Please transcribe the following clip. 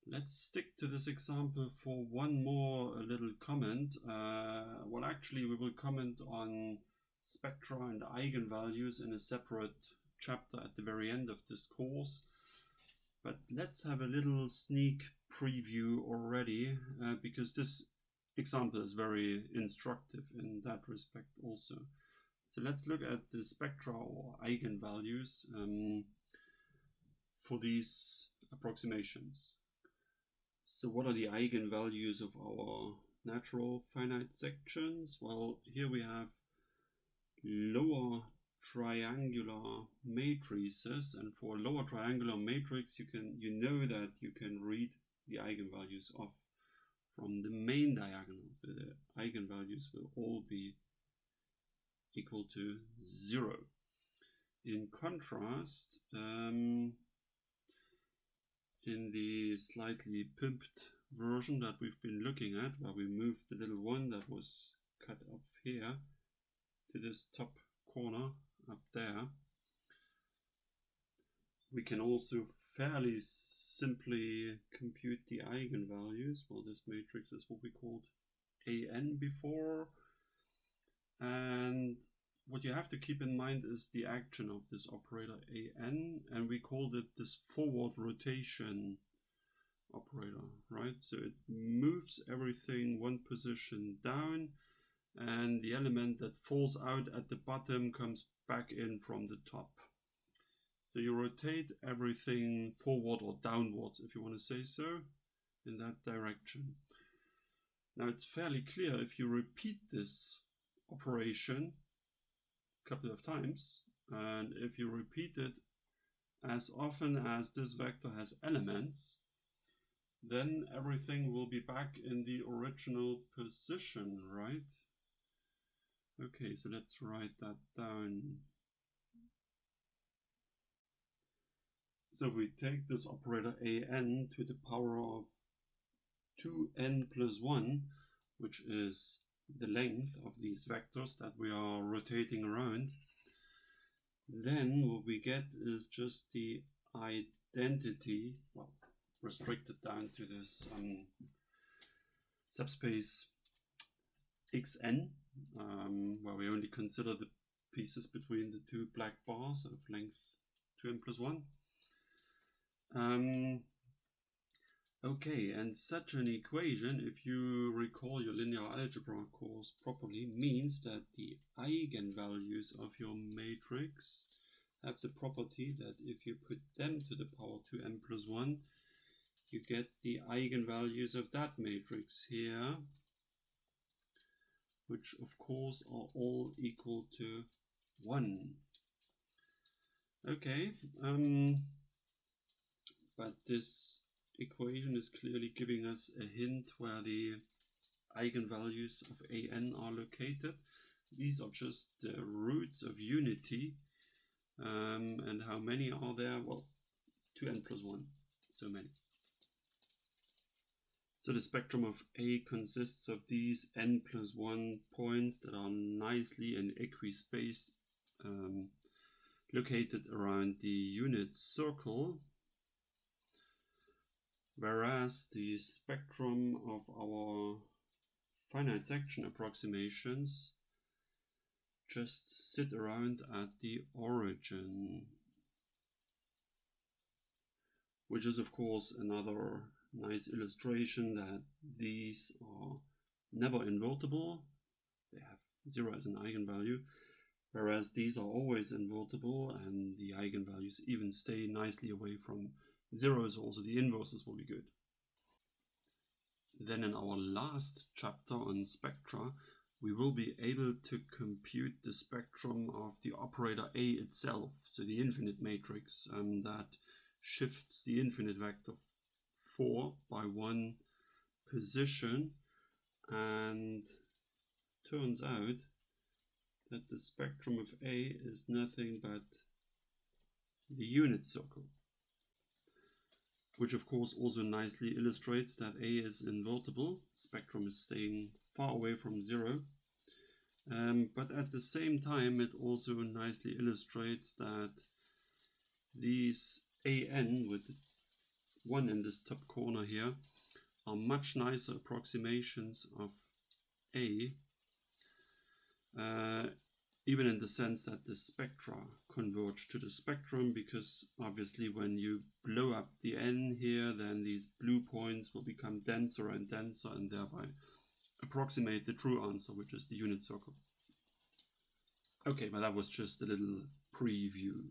Let's stick to this example for one more little comment. Well, actually, we will comment on spectra and eigenvalues in a separate chapter at the very end of this course. But let's have a little sneak preview already, because this example is very instructive in that respect also. So let's look at the spectra or eigenvalues for these approximations. So what are the eigenvalues of our natural finite sections? Well, here we have lower triangular matrices, and for a lower triangular matrix you know that you can read the eigenvalues off from the main diagonal. So the eigenvalues will all be equal to 0. In contrast, in the slightly pimped version that we've been looking at, where we moved the little one that was cut off here to this top corner up there, we can also fairly simply compute the eigenvalues. Well, this matrix is what we called AN before, and what you have to keep in mind is the action of this operator AN, and we called it this forward rotation operator, right? So it moves everything one position down, and the element that falls out at the bottom comes back in from the top. So you rotate everything forward or downwards, if you want to say so, in that direction. Now it's fairly clear if you repeat this operation a couple of times, and if you repeat it as often as this vector has elements, then everything will be back in the original position, right? Okay, so let's write that down. So if we take this operator AN to the power of 2n plus 1, which is the length of these vectors that we are rotating around, then what we get is just the identity, well, restricted down to this subspace xn, where we only consider the pieces between the two black bars of length 2n plus 1. Okay, and such an equation, if you recall your linear algebra course properly, means that the eigenvalues of your matrix have the property that if you put them to the power 2n plus 1, you get the eigenvalues of that matrix here, which of course are all equal to 1. Okay, but this equation is clearly giving us a hint where the eigenvalues of AN are located. These are just the roots of unity, and how many are there? Well, 2n plus 1, so many. So the spectrum of A consists of these n plus 1 points that are nicely and equispaced, located around the unit circle, whereas the spectrum of our finite section approximations just sit around at the origin, which is of course another nice illustration that these are never invertible. They have 0 as an eigenvalue, whereas these are always invertible, and the eigenvalues even stay nicely away from 0, so also the inverses will be good. Then in our last chapter on spectra, we will be able to compute the spectrum of the operator A itself, so the infinite matrix that shifts the infinite vector 4 by 1 position, and turns out that the spectrum of A is nothing but the unit circle, which of course also nicely illustrates that A is invertible. Spectrum is staying far away from 0. But at the same time, it also nicely illustrates that these AN with 1 in this top corner here are much nicer approximations of A, even in the sense that the spectra converge to the spectrum, because obviously when you blow up the N here, then these blue points will become denser and denser and thereby approximate the true answer, which is the unit circle. Okay, but that was just a little preview.